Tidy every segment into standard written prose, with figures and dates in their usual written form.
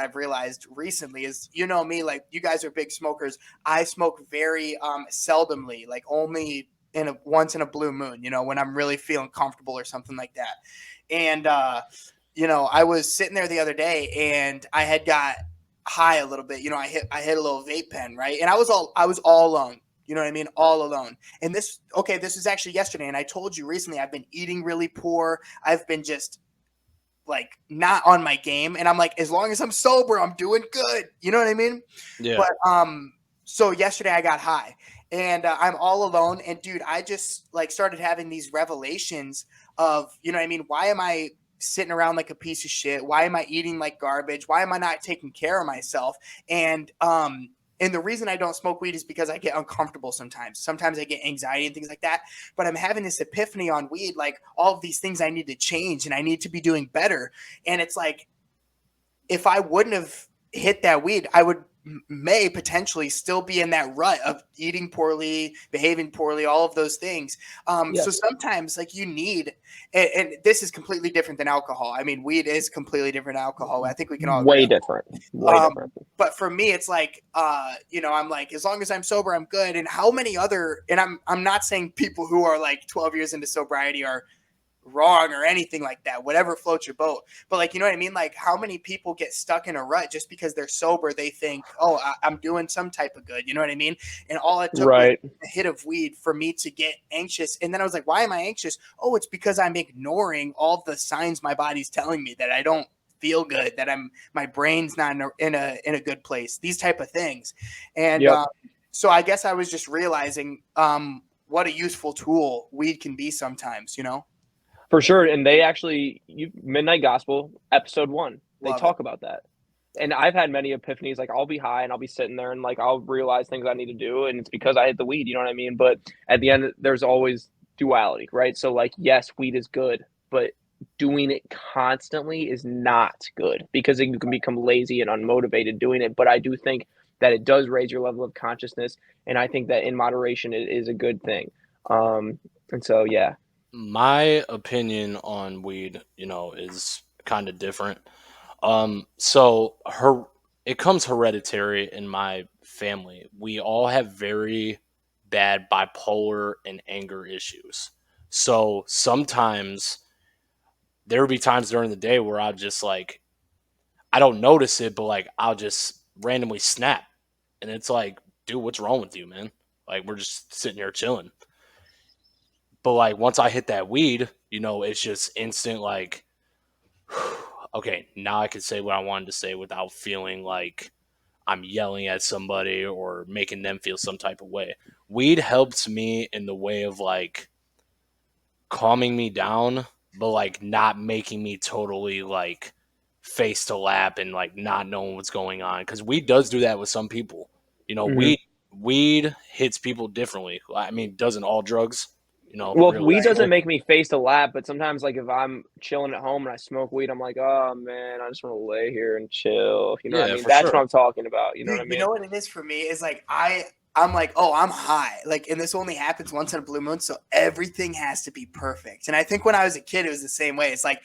I've realized recently is, me, like you guys are big smokers. I smoke very seldomly, like only once in a blue moon, when I'm really feeling comfortable or something like that. And I was sitting there the other day and I had got high a little bit. I hit a little vape pen, right? And I was all alone. You know what I mean? All alone. And this was actually yesterday. And I told you recently, I've been eating really poor. I've been just like not on my game. And I'm like, as long as I'm sober, I'm doing good. You know what I mean? Yeah. But so yesterday I got high and I'm all alone. And dude, I just like started having these revelations of, you know what I mean? Why am I sitting around like a piece of shit? Why am I eating like garbage? Why am I not taking care of myself? And the reason I don't smoke weed is because I get uncomfortable sometimes. Sometimes I get anxiety and things like that. But I'm having this epiphany on weed, like all of these things I need to change and I need to be doing better. And it's like, if I wouldn't have hit that weed, I would may potentially still be in that rut of eating poorly, behaving poorly, all of those things. So Yes. sometimes like you need, and this is completely different than alcohol. I mean, weed is completely different than alcohol. I think we can all agree Way on different. that. Way different. But for me, it's like, I'm like, as long as I'm sober, I'm good. And how many other, and I'm not saying people who are like 12 years into sobriety are wrong or anything like that, whatever floats your boat. But like, you know what I mean? Like how many people get stuck in a rut just because they're sober? They think, oh, I'm doing some type of good. You know what I mean? And all it took was Right. a hit of weed for me to get anxious. And then I was like, why am I anxious? Oh, it's because I'm ignoring all the signs my body's telling me that I don't feel good, that my brain's not in a good place, these type of things. And Yep. so I guess I was just realizing what a useful tool weed can be sometimes. For sure. And they actually, Midnight Gospel, episode 1, they Love it. talk about that. And I've had many epiphanies. Like I'll be high and I'll be sitting there and like I'll realize things I need to do, and it's because I hit the weed. You know what I mean? But at the end, there's always duality, right? So like, yes, weed is good, but doing it constantly is not good because you can become lazy and unmotivated doing it. But I do think that it does raise your level of consciousness, and I think that in moderation it is a good thing. And so yeah. My opinion on weed, is kind of different. So it comes hereditary in my family. We all have very bad bipolar and anger issues. So sometimes there will be times during the day where I'll just like, I don't notice it, but like I'll just randomly snap. And it's like, dude, what's wrong with you, man? Like we're just sitting here chilling. But like once I hit that weed, it's just instant like, okay, now I can say what I wanted to say without feeling like I'm yelling at somebody or making them feel some type of way. Weed helps me in the way of like calming me down, but like not making me totally like face to lap and like not knowing what's going on. Because weed does do that with some people. Mhm. Weed hits people differently. I mean, doesn't all drugs, Well, weed Right. doesn't realistically. make me face a lap, but sometimes, like, if I'm chilling at home and I smoke weed, I'm like, oh man, I just want to lay here and chill. You know what I Yeah, mean? for That's what sure. I'm talking about. You know what Dude, I you mean? know what it is for me is like I'm like, oh, I'm high. Like, and this only happens once in a blue moon, so everything has to be perfect. And I think when I was a kid, it was the same way. It's like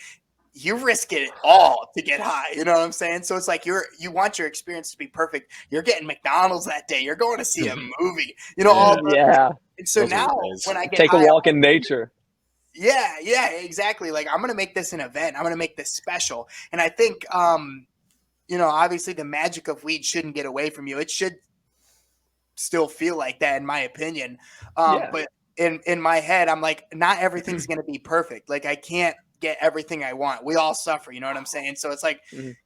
you risk it all to get high. You know what I'm saying? So it's like you want your experience to be perfect. You're getting McDonald's that day. You're going to see a movie. All Yeah, those things. Yeah. And so those are now the days. when I get Take a high, I'm walk like, in nature. yeah, exactly. Like I'm gonna make this an event. I'm gonna make this special. And I think obviously the magic of weed shouldn't get away from you. It should still feel like that, in my opinion. Yeah. But in my head, I'm like, not everything's gonna be perfect. Like I can't get everything I want. We all suffer, you know what I'm saying? So it's like, Mhm.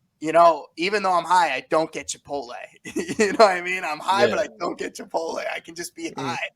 even though I'm high, I don't get Chipotle. You know what I mean? I'm high, but Yeah. I don't get Chipotle. I can just be Mhm. high.